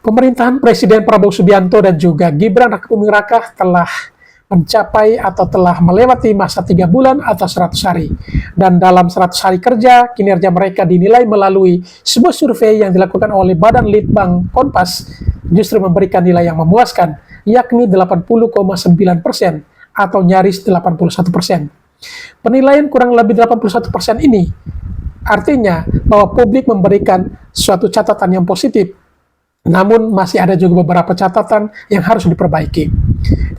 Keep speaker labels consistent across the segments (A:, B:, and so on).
A: Pemerintahan Presiden Prabowo Subianto dan juga Gibran Rakabuming Raka telah mencapai atau telah melewati masa 3 bulan atau 100 hari. Dan dalam 100 hari kerja, kinerja mereka dinilai melalui sebuah survei yang dilakukan oleh Badan Litbang Kompas justru memberikan nilai yang memuaskan, yakni 80,9% atau nyaris 81%. Penilaian kurang lebih 81% ini artinya bahwa publik memberikan suatu catatan yang positif. Namun masih ada juga beberapa catatan yang harus diperbaiki.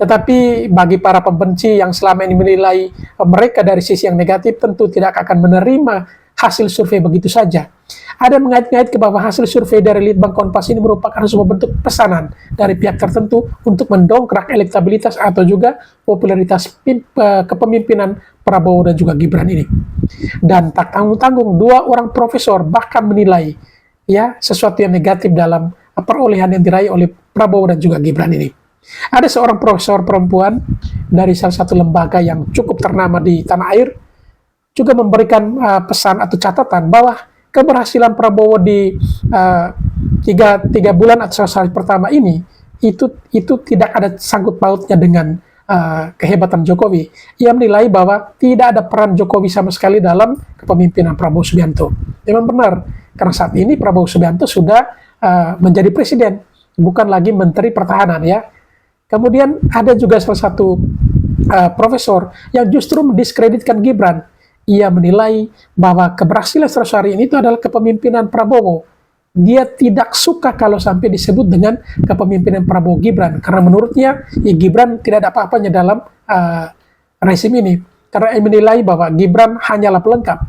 A: Tetapi bagi para pembenci yang selama ini menilai mereka dari sisi yang negatif, tentu tidak akan menerima hasil survei begitu saja. Ada mengait-ngait ke bahwa hasil survei dari Litbang Kompas ini merupakan sebuah bentuk pesanan dari pihak tertentu untuk mendongkrak elektabilitas atau juga popularitas kepemimpinan Prabowo dan juga Gibran ini. Dan tak tanggung-tanggung, 2 orang profesor bahkan menilai sesuatu yang negatif dalam perolehan yang diraih oleh Prabowo dan juga Gibran ini. Ada seorang profesor perempuan dari salah satu lembaga yang cukup ternama di tanah air juga memberikan pesan atau catatan bahwa keberhasilan Prabowo di 3 bulan atau 100 hari pertama ini itu tidak ada sangkut pautnya dengan kehebatan Jokowi. Ia menilai bahwa tidak ada peran Jokowi sama sekali dalam kepemimpinan Prabowo Subianto. Memang benar, karena saat ini Prabowo Subianto sudah menjadi presiden, bukan lagi menteri pertahanan ya. Kemudian ada juga salah satu profesor yang justru mendiskreditkan Gibran. Ia menilai bahwa keberhasilan 100 hari ini itu adalah kepemimpinan Prabowo. Dia tidak suka kalau sampai disebut dengan kepemimpinan Prabowo Gibran, karena menurutnya Gibran tidak ada apa-apanya dalam rezim ini, karena ia menilai bahwa Gibran hanyalah pelengkap.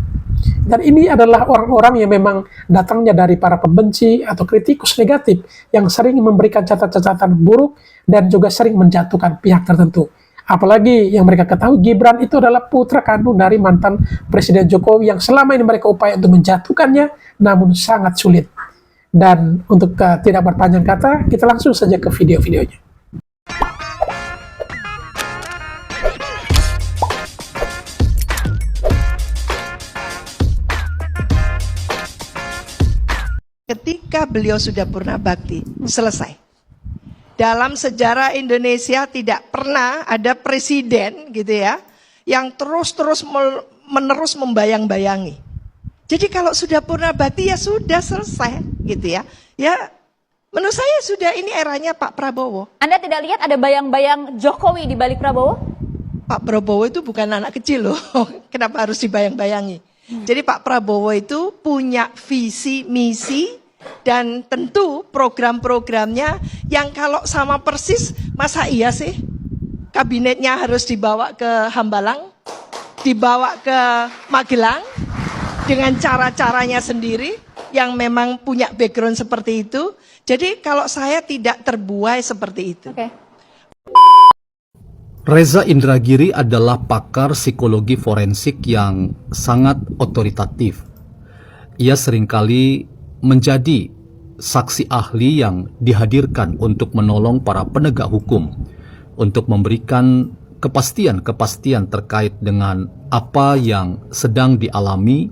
A: Dan ini adalah orang-orang yang memang datangnya dari para pembenci atau kritikus negatif yang sering memberikan catatan-catatan buruk dan juga sering menjatuhkan pihak tertentu. Apalagi yang mereka ketahui, Gibran itu adalah putra kandung dari mantan Presiden Jokowi yang selama ini mereka upaya untuk menjatuhkannya, namun sangat sulit. Dan untuk tidak berpanjang kata, kita langsung saja ke video-videonya.
B: Ketika beliau sudah purna bakti, selesai. Dalam sejarah Indonesia tidak pernah ada presiden gitu ya, yang terus-terus menerus membayang-bayangi. Jadi kalau sudah purna bakti ya sudah selesai gitu ya. Ya menurut saya sudah ini eranya Pak Prabowo.
C: Anda tidak lihat ada bayang-bayang Jokowi di balik Prabowo?
B: Pak Prabowo itu bukan anak kecil loh, kenapa harus dibayang-bayangi. Jadi Pak Prabowo itu punya visi, misi, dan tentu program-programnya yang kalau sama persis, masa iya sih kabinetnya harus dibawa ke Hambalang, dibawa ke Magelang, dengan cara-caranya sendiri yang memang punya background seperti itu. Jadi kalau saya tidak terbuai seperti itu.
D: Reza Indragiri adalah pakar psikologi forensik yang sangat otoritatif. Ia seringkali menjadi saksi ahli yang dihadirkan untuk menolong para penegak hukum untuk memberikan kepastian-kepastian terkait dengan apa yang sedang dialami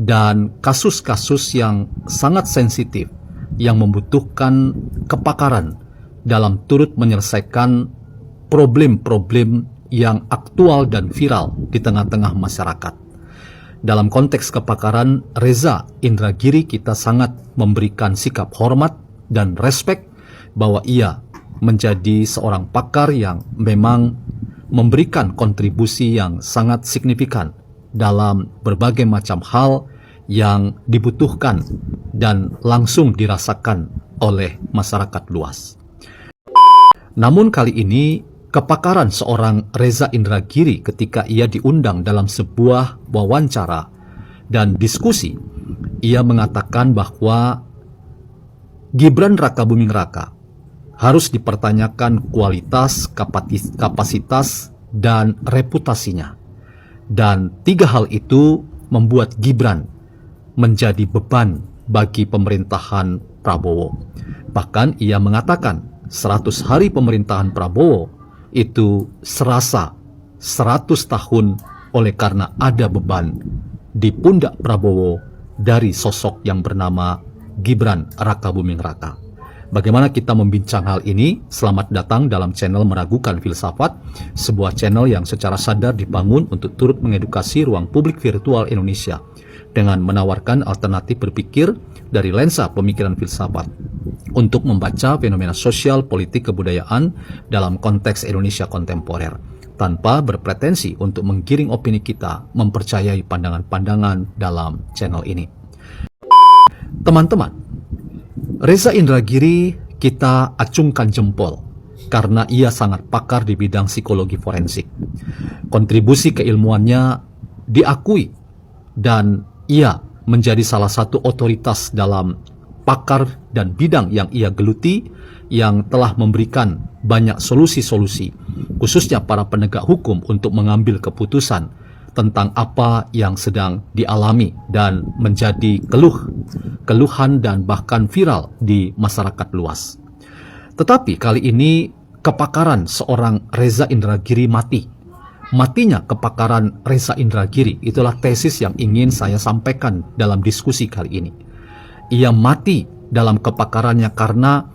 D: dan kasus-kasus yang sangat sensitif yang membutuhkan kepakaran dalam turut menyelesaikan problem-problem yang aktual dan viral di tengah-tengah masyarakat. Dalam konteks kepakaran Reza Indragiri, kita sangat memberikan sikap hormat dan respek bahwa ia menjadi seorang pakar yang memang memberikan kontribusi yang sangat signifikan dalam berbagai macam hal yang dibutuhkan dan langsung dirasakan oleh masyarakat luas. Namun kali ini kepakaran seorang Reza Indragiri ketika ia diundang dalam sebuah wawancara dan diskusi, ia mengatakan bahwa Gibran Rakabuming Raka harus dipertanyakan kualitas, kapasitas, dan reputasinya. Dan 3 hal itu membuat Gibran menjadi beban bagi pemerintahan Prabowo. Bahkan ia mengatakan 100 hari pemerintahan Prabowo itu serasa 100 tahun oleh karena ada beban di pundak Prabowo dari sosok yang bernama Gibran Rakabuming Raka. Bagaimana kita membincang hal ini? Selamat datang dalam channel Meragukan Filsafat, sebuah channel yang secara sadar dibangun untuk turut mengedukasi ruang publik virtual Indonesia dengan menawarkan alternatif berpikir dari lensa pemikiran filsafat untuk membaca fenomena sosial, politik, kebudayaan dalam konteks Indonesia kontemporer, tanpa berpretensi untuk menggiring opini kita mempercayai pandangan-pandangan dalam channel ini. Teman-teman, Reza Indragiri kita acungkan jempol karena ia sangat pakar di bidang psikologi forensik. Kontribusi keilmuannya diakui dan ia menjadi salah satu otoritas dalam pakar dan bidang yang ia geluti, yang telah memberikan banyak solusi-solusi, khususnya para penegak hukum untuk mengambil keputusan tentang apa yang sedang dialami dan menjadi keluhan dan bahkan viral di masyarakat luas. Tetapi kali ini kepakaran seorang Reza Indragiri mati. Matinya kepakaran Reza Indragiri itulah tesis yang ingin saya sampaikan dalam diskusi kali ini. Ia mati dalam kepakarannya karena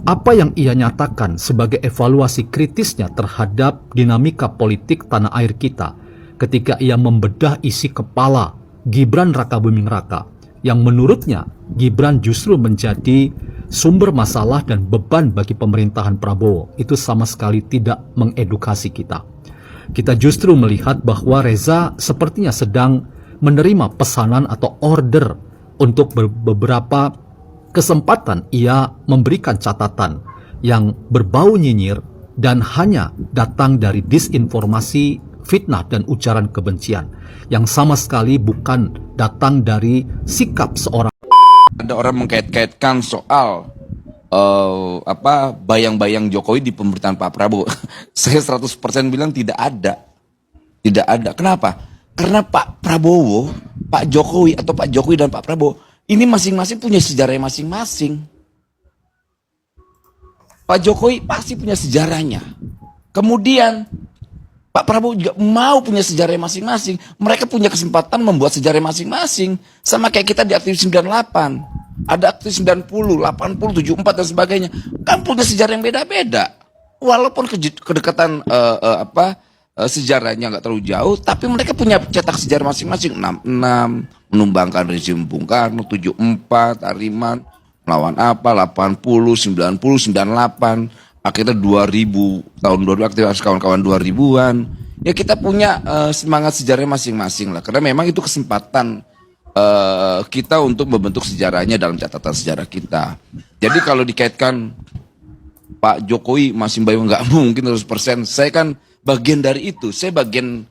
D: apa yang ia nyatakan sebagai evaluasi kritisnya terhadap dinamika politik tanah air kita ketika ia membedah isi kepala Gibran Rakabuming Raka, yang menurutnya Gibran justru menjadi sumber masalah dan beban bagi pemerintahan Prabowo. Itu sama sekali tidak mengedukasi kita. Kita justru melihat bahwa Reza sepertinya sedang menerima pesanan atau order untuk beberapa kesempatan ia memberikan catatan yang berbau nyinyir dan hanya datang dari disinformasi, fitnah dan ujaran kebencian yang sama sekali bukan datang dari sikap seorang.
E: Ada orang mengkait-kaitkan soal bayang-bayang Jokowi di pemerintahan Pak Prabowo. Saya 100% bilang tidak ada. Tidak ada. Kenapa? Karena Pak Prabowo, Pak Jokowi atau Pak Jokowi dan Pak Prabowo ini masing-masing punya sejarah masing-masing. Pak Jokowi pasti punya sejarahnya. Kemudian Pak Prabowo juga mau punya sejarah masing-masing. Mereka punya kesempatan membuat sejarah masing-masing. Sama kayak kita di aktivis 98. Ada aktivis 90, 80, 74 dan sebagainya. Kan punya sejarah yang beda-beda. Walaupun kedekatan sejarahnya nggak terlalu jauh, tapi mereka punya cetak sejarah masing-masing. 66, menumbangkan rezim Bung Karno, 74, Ariman, melawan apa, 80, 90, 98. Akhirnya 2000, tahun 2000 aktivitas kawan-kawan 2000-an. Ya kita punya semangat sejarah masing-masing lah. Karena memang itu kesempatan kita untuk membentuk sejarahnya dalam catatan sejarah kita. Jadi kalau dikaitkan Pak Jokowi masih bayang nggak mungkin 100%. Saya kan bagian dari itu. Saya bagian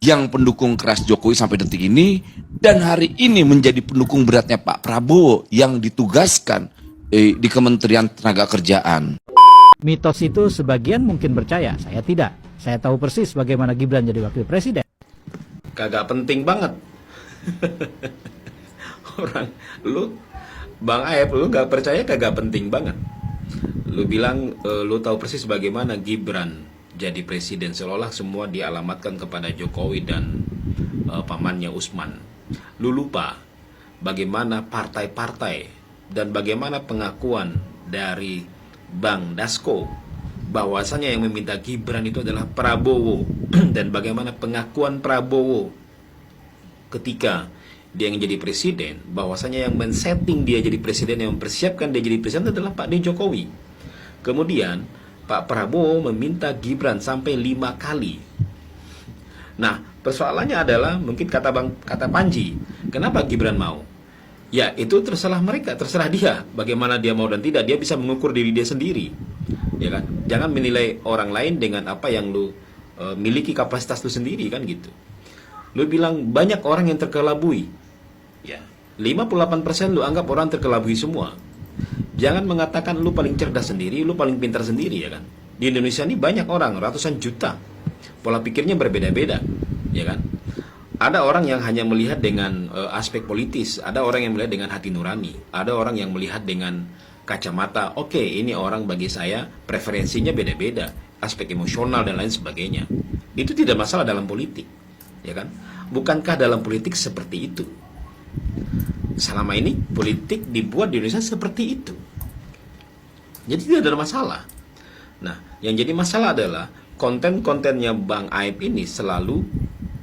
E: yang pendukung keras Jokowi sampai detik ini. Dan hari ini menjadi pendukung beratnya Pak Prabowo yang ditugaskan di Kementerian Tenaga Kerjaan.
F: Mitos itu sebagian mungkin percaya, saya tidak. Saya tahu persis bagaimana Gibran jadi wakil presiden.
G: Kagak penting banget. Orang, Bang Aep, lu gak percaya kagak penting banget. Lu bilang, lu tahu persis bagaimana Gibran jadi presiden. Seolah semua dialamatkan kepada Jokowi dan pamannya Usman. Lu lupa bagaimana partai-partai dan bagaimana pengakuan dari Bang Dasko bahwasanya yang meminta Gibran itu adalah Prabowo dan bagaimana pengakuan Prabowo ketika dia yang jadi presiden, bahwasanya yang men-setting dia jadi presiden, yang mempersiapkan dia jadi presiden adalah Pak D. Jokowi. Kemudian Pak Prabowo meminta Gibran sampai 5 kali. Nah, persoalannya adalah mungkin kata Panji, kenapa Gibran mau? Ya itu terserah mereka, terserah dia bagaimana dia mau dan tidak. Dia bisa mengukur diri dia sendiri, ya kan. Jangan menilai orang lain dengan apa yang lu miliki kapasitas lu sendiri kan gitu. Lu bilang banyak orang yang terkelabui, ya 58% lu anggap orang terkelabui semua. Jangan mengatakan lu paling cerdas sendiri, lu paling pintar sendiri, ya kan. Di Indonesia ini banyak orang, ratusan juta, pola pikirnya berbeda-beda, ya kan. Ada orang yang hanya melihat dengan aspek politis, ada orang yang melihat dengan hati nurani, ada orang yang melihat dengan kacamata, oke, ini orang bagi saya preferensinya beda-beda, aspek emosional dan lain sebagainya. Itu tidak masalah dalam politik, ya kan? Bukankah dalam politik seperti itu? Selama ini politik dibuat di Indonesia seperti itu. Jadi tidak ada masalah. Nah, yang jadi masalah adalah konten-kontennya Bang Aib ini selalu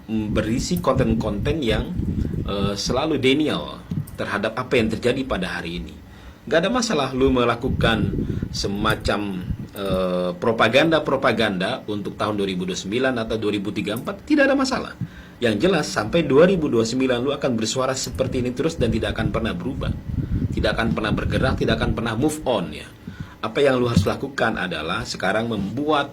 G: berisi konten-konten yang selalu denial terhadap apa yang terjadi pada hari ini. Gak ada masalah lu melakukan semacam propaganda-propaganda untuk tahun 2029 atau 2034, tidak ada masalah. Yang jelas sampai 2029 lu akan bersuara seperti ini terus dan tidak akan pernah berubah. Tidak akan pernah bergerak, tidak akan pernah move on ya. Apa yang lu harus lakukan adalah sekarang membuat,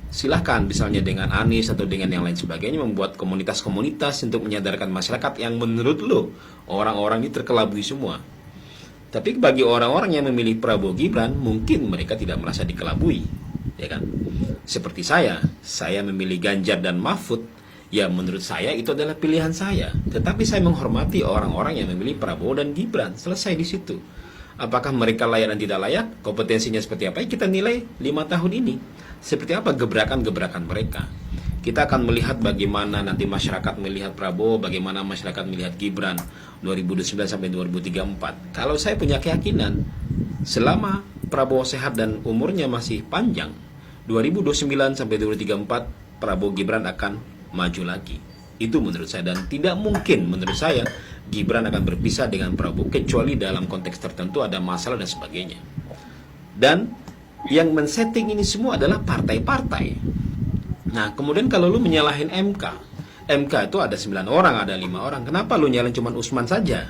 G: silahkan misalnya dengan Anies atau dengan yang lain sebagainya, membuat komunitas-komunitas untuk menyadarkan masyarakat yang menurut lu orang-orang ini terkelabui semua. Tapi bagi orang-orang yang memilih Prabowo Gibran, mungkin mereka tidak merasa dikelabui, ya kan? Seperti saya memilih Ganjar dan Mahfud, ya menurut saya itu adalah pilihan saya. Tetapi saya menghormati orang-orang yang memilih Prabowo dan Gibran. Selesai di situ. Apakah mereka layak dan tidak layak? Kompetensinya seperti apa? Kita nilai 5 tahun ini. Seperti apa gebrakan-gebrakan mereka. Kita akan melihat bagaimana nanti masyarakat melihat Prabowo, bagaimana masyarakat melihat Gibran 2029 sampai 2034. Kalau saya punya keyakinan, selama Prabowo sehat dan umurnya masih panjang, 2029 sampai 2034 Prabowo Gibran akan maju lagi. Itu menurut saya, dan tidak mungkin menurut saya Gibran akan berpisah dengan Prabowo kecuali dalam konteks tertentu ada masalah dan sebagainya. Dan yang men-setting ini semua adalah partai-partai. Nah, kemudian kalau lu menyalahin MK itu ada 9 orang, ada 5 orang. Kenapa lu nyalahin cuma Usman saja?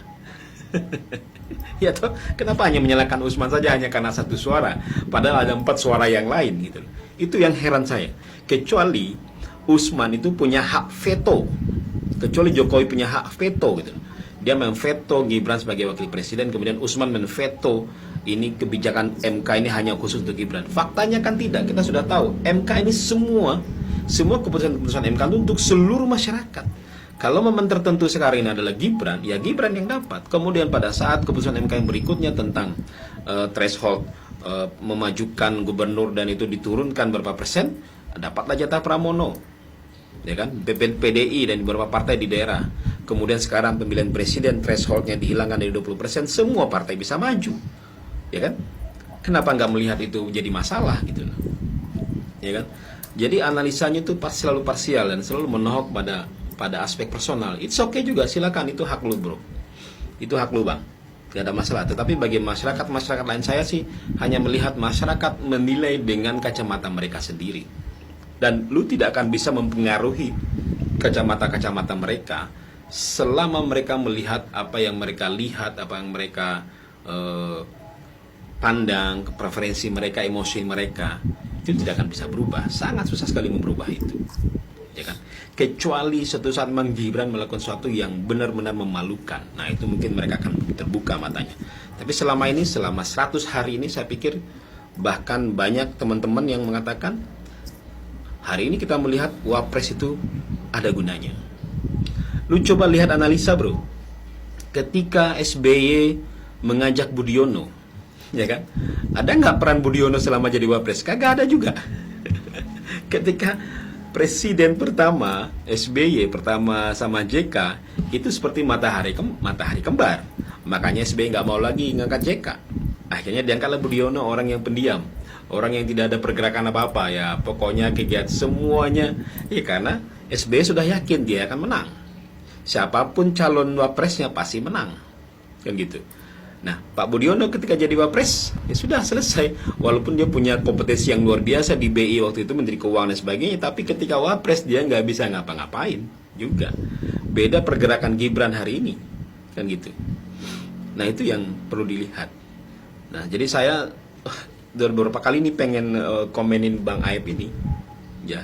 G: Ya toh, kenapa hanya menyalahkan Usman saja hanya karena 1 suara, padahal ada 4 suara yang lain gitu. Itu yang heran saya. Kecuali Usman itu punya hak veto. Kecuali Jokowi punya hak veto gitu. Dia memveto Gibran sebagai wakil presiden, kemudian Usman memveto ini kebijakan MK ini hanya khusus untuk Gibran. Faktanya kan tidak, kita sudah tahu MK ini semua keputusan-keputusan MK itu untuk seluruh masyarakat. Kalau momen tertentu sekarang ini adalah Gibran, ya Gibran yang dapat. Kemudian pada saat keputusan MK yang berikutnya tentang threshold memajukan gubernur dan itu diturunkan berapa persen, dapatlah jatah Pramono. Ya kan, PDI dan beberapa partai di daerah. Kemudian sekarang pemilihan presiden thresholdnya dihilangkan dari 20%, semua partai bisa maju. Ya kan? Kenapa nggak melihat itu jadi masalah gitu loh. Ya kan? Jadi analisanya itu selalu parsial dan selalu menohok pada aspek personal. It's okay juga, silakan, itu hak lu bro. Itu hak lu bang. Tidak ada masalah. Tetapi bagi masyarakat lain, saya sih hanya melihat masyarakat menilai dengan kacamata mereka sendiri. Dan lu tidak akan bisa mempengaruhi kacamata-kacamata mereka selama mereka melihat apa yang mereka lihat, apa yang mereka pandang, preferensi mereka, emosi mereka. Itu tidak akan bisa berubah. Sangat susah sekali merubah itu. Ya kan? Kecuali suatu saat Bang Gibran melakukan sesuatu yang benar-benar memalukan. Nah, itu mungkin mereka akan terbuka matanya. Tapi selama 100 hari ini saya pikir bahkan banyak teman-teman yang mengatakan hari ini kita melihat Wapres itu ada gunanya. Lu coba lihat analisa bro. Ketika SBY mengajak Budiono, ya kan? Ada nggak peran Budiono selama jadi Wapres? Kagak ada juga. Ketika Presiden pertama SBY pertama sama JK itu seperti matahari kembar. Makanya SBY nggak mau lagi ngangkat JK. Akhirnya diangkatlah Budiono, orang yang pendiam. Orang yang tidak ada pergerakan apa-apa ya, pokoknya kegiatan semuanya ya, karena SBY sudah yakin dia akan menang. Siapapun calon wapresnya pasti menang, kan gitu. Nah, Pak Budiono ketika jadi wapres ya sudah selesai. Walaupun dia punya kompetensi yang luar biasa di BI waktu itu, Menteri Keuangan dan sebagainya, tapi ketika wapres dia nggak bisa ngapa-ngapain juga. Beda pergerakan Gibran hari ini, kan gitu. Nah, itu yang perlu dilihat. Nah, jadi saya beberapa kali ini pengen komenin Bang Aib ini ya,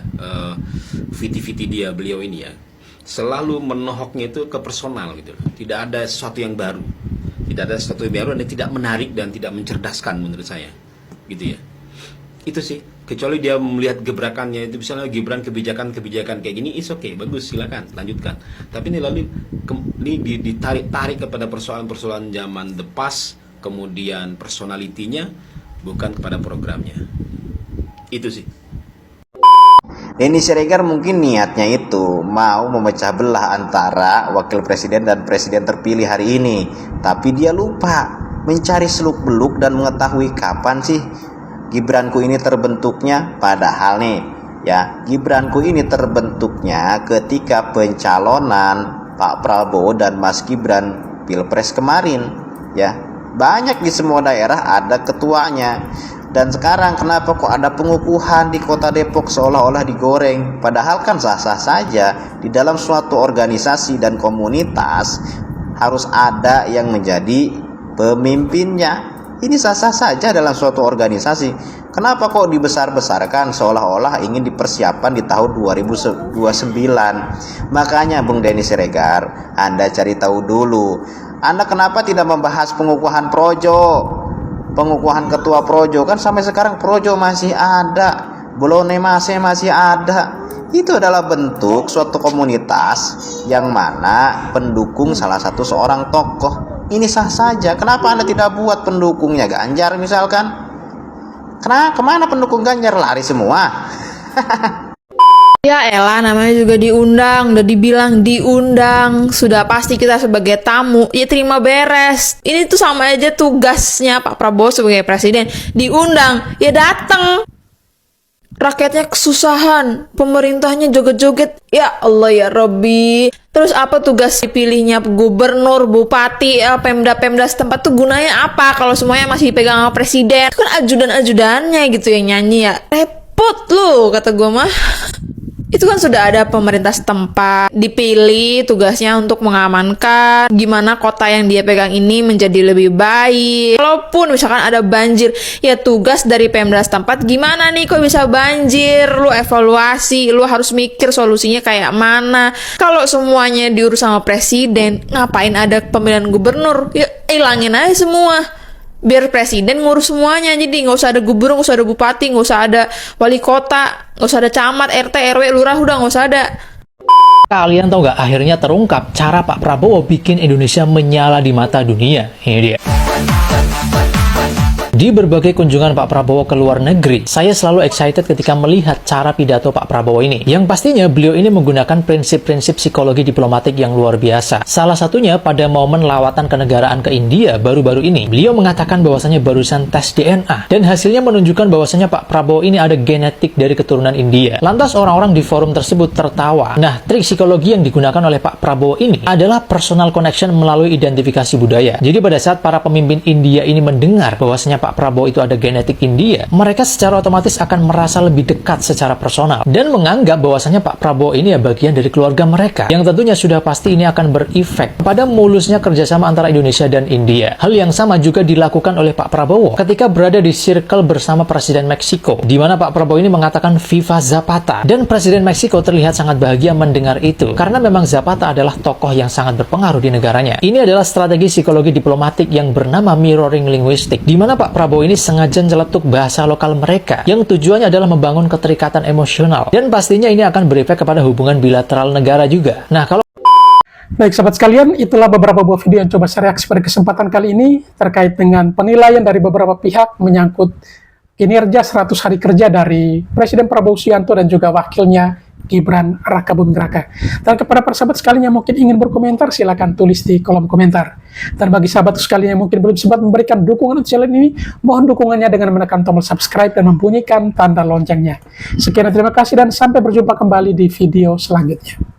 G: viti-viti beliau ini ya, selalu menohoknya itu ke personal gitu. Tidak ada sesuatu yang baru, dan tidak menarik dan tidak mencerdaskan menurut saya gitu ya. Itu sih, kecuali dia melihat gebrakannya itu, misalnya Gibran kebijakan kayak gini, is okay, bagus, silakan lanjutkan. Tapi ini lalu ditarik kepada persoalan-persoalan zaman the past, kemudian personalitinya bukan kepada programnya. Itu sih.
H: Denny Siregar mungkin niatnya itu mau memecah belah antara wakil presiden dan presiden terpilih hari ini, tapi dia lupa mencari seluk-beluk dan mengetahui kapan sih Gibranku ini terbentuknya. Padahal nih ya, Gibranku ini terbentuknya ketika pencalonan Pak Prabowo dan Mas Gibran Pilpres kemarin ya. Banyak di semua daerah ada ketuanya. Dan sekarang kenapa kok ada pengukuhan di Kota Depok seolah-olah digoreng? Padahal kan sah-sah saja. Di dalam suatu organisasi dan komunitas harus ada yang menjadi pemimpinnya. Ini sah-sah saja dalam suatu organisasi. Kenapa kok dibesar-besarkan seolah-olah ingin dipersiapkan di tahun 2029? Makanya Bung Denny Siregar, Anda cari tahu dulu. Anda kenapa tidak membahas pengukuhan Projo? Pengukuhan ketua Projo, kan sampai sekarang Projo masih ada, Bolone masih ada. Itu adalah bentuk suatu komunitas yang mana pendukung salah satu seorang tokoh. Ini sah saja. Kenapa Anda tidak buat pendukungnya Ganjar misalkan? Kenapa kemana pendukung Ganjar, lari semua?
I: Ya elah, namanya juga diundang, udah dibilang diundang, sudah pasti kita sebagai tamu, ya terima beres. Ini tuh sama aja tugasnya Pak Prabowo sebagai presiden, diundang, ya dateng. Rakyatnya kesusahan, pemerintahnya joget-joget, ya Allah ya Robbi. Terus apa tugas dipilihnya gubernur, bupati, pemda-pemda setempat tuh gunanya apa kalau semuanya masih dipegang sama presiden? Itu kan ajudan-ajudannya gitu yang nyanyi ya. Repot lu, kata gue mah. Itu kan sudah ada pemerintah setempat dipilih tugasnya untuk mengamankan gimana kota yang dia pegang ini menjadi lebih baik. Kalaupun misalkan ada banjir, ya tugas dari Pemda setempat gimana nih kok bisa banjir, lu evaluasi, lu harus mikir solusinya kayak mana. Kalau semuanya diurus sama presiden, ngapain ada pemilihan gubernur? Ya ilangin aja semua. Biar presiden ngurus semuanya, jadi nggak usah ada gubernur, nggak usah ada bupati, nggak usah ada wali kota, nggak usah ada camat, RT, RW, lurah, udah nggak usah ada.
F: Kalian tahu nggak, akhirnya terungkap cara Pak Prabowo bikin Indonesia menyala di mata dunia. Ini dia. Di berbagai kunjungan Pak Prabowo ke luar negeri, saya selalu excited ketika melihat cara pidato Pak Prabowo ini. Yang pastinya beliau ini menggunakan prinsip-prinsip psikologi diplomatik yang luar biasa. Salah satunya pada momen lawatan kenegaraan ke India baru-baru ini, beliau mengatakan bahwasannya barusan tes DNA. Dan hasilnya menunjukkan bahwasannya Pak Prabowo ini ada genetik dari keturunan India. Lantas orang-orang di forum tersebut tertawa. Nah, trik psikologi yang digunakan oleh Pak Prabowo ini adalah personal connection melalui identifikasi budaya. Jadi pada saat para pemimpin India ini mendengar bahwasannya Pak Prabowo itu ada genetik India, mereka secara otomatis akan merasa lebih dekat secara personal dan menganggap bahwasannya Pak Prabowo ini ya bagian dari keluarga mereka, yang tentunya sudah pasti ini akan berefek pada mulusnya kerjasama antara Indonesia dan India. Hal yang sama juga dilakukan oleh Pak Prabowo ketika berada di circle bersama Presiden Meksiko, di mana Pak Prabowo ini mengatakan Viva Zapata, dan Presiden Meksiko terlihat sangat bahagia mendengar itu karena memang Zapata adalah tokoh yang sangat berpengaruh di negaranya. Ini adalah strategi psikologi diplomatik yang bernama mirroring linguistic, di mana Pak Prabowo ini sengaja nyeletuk bahasa lokal mereka yang tujuannya adalah membangun keterikatan emosional, dan pastinya ini akan berefek kepada hubungan bilateral negara juga. Nah, kalau
A: Baik sahabat sekalian, itulah beberapa buah video yang coba saya reaksi pada kesempatan kali ini terkait dengan penilaian dari beberapa pihak menyangkut kinerja 100 hari kerja dari Presiden Prabowo Subianto dan juga wakilnya Gibran Raka Buming Raka. Dan kepada para sahabat sekalian yang mungkin ingin berkomentar, silakan tulis di kolom komentar. Dan bagi sahabat sekalian yang mungkin belum sempat memberikan dukungan untuk channel ini, mohon dukungannya dengan menekan tombol subscribe dan membunyikan tanda loncengnya. Sekian dan terima kasih, dan sampai berjumpa kembali di video selanjutnya.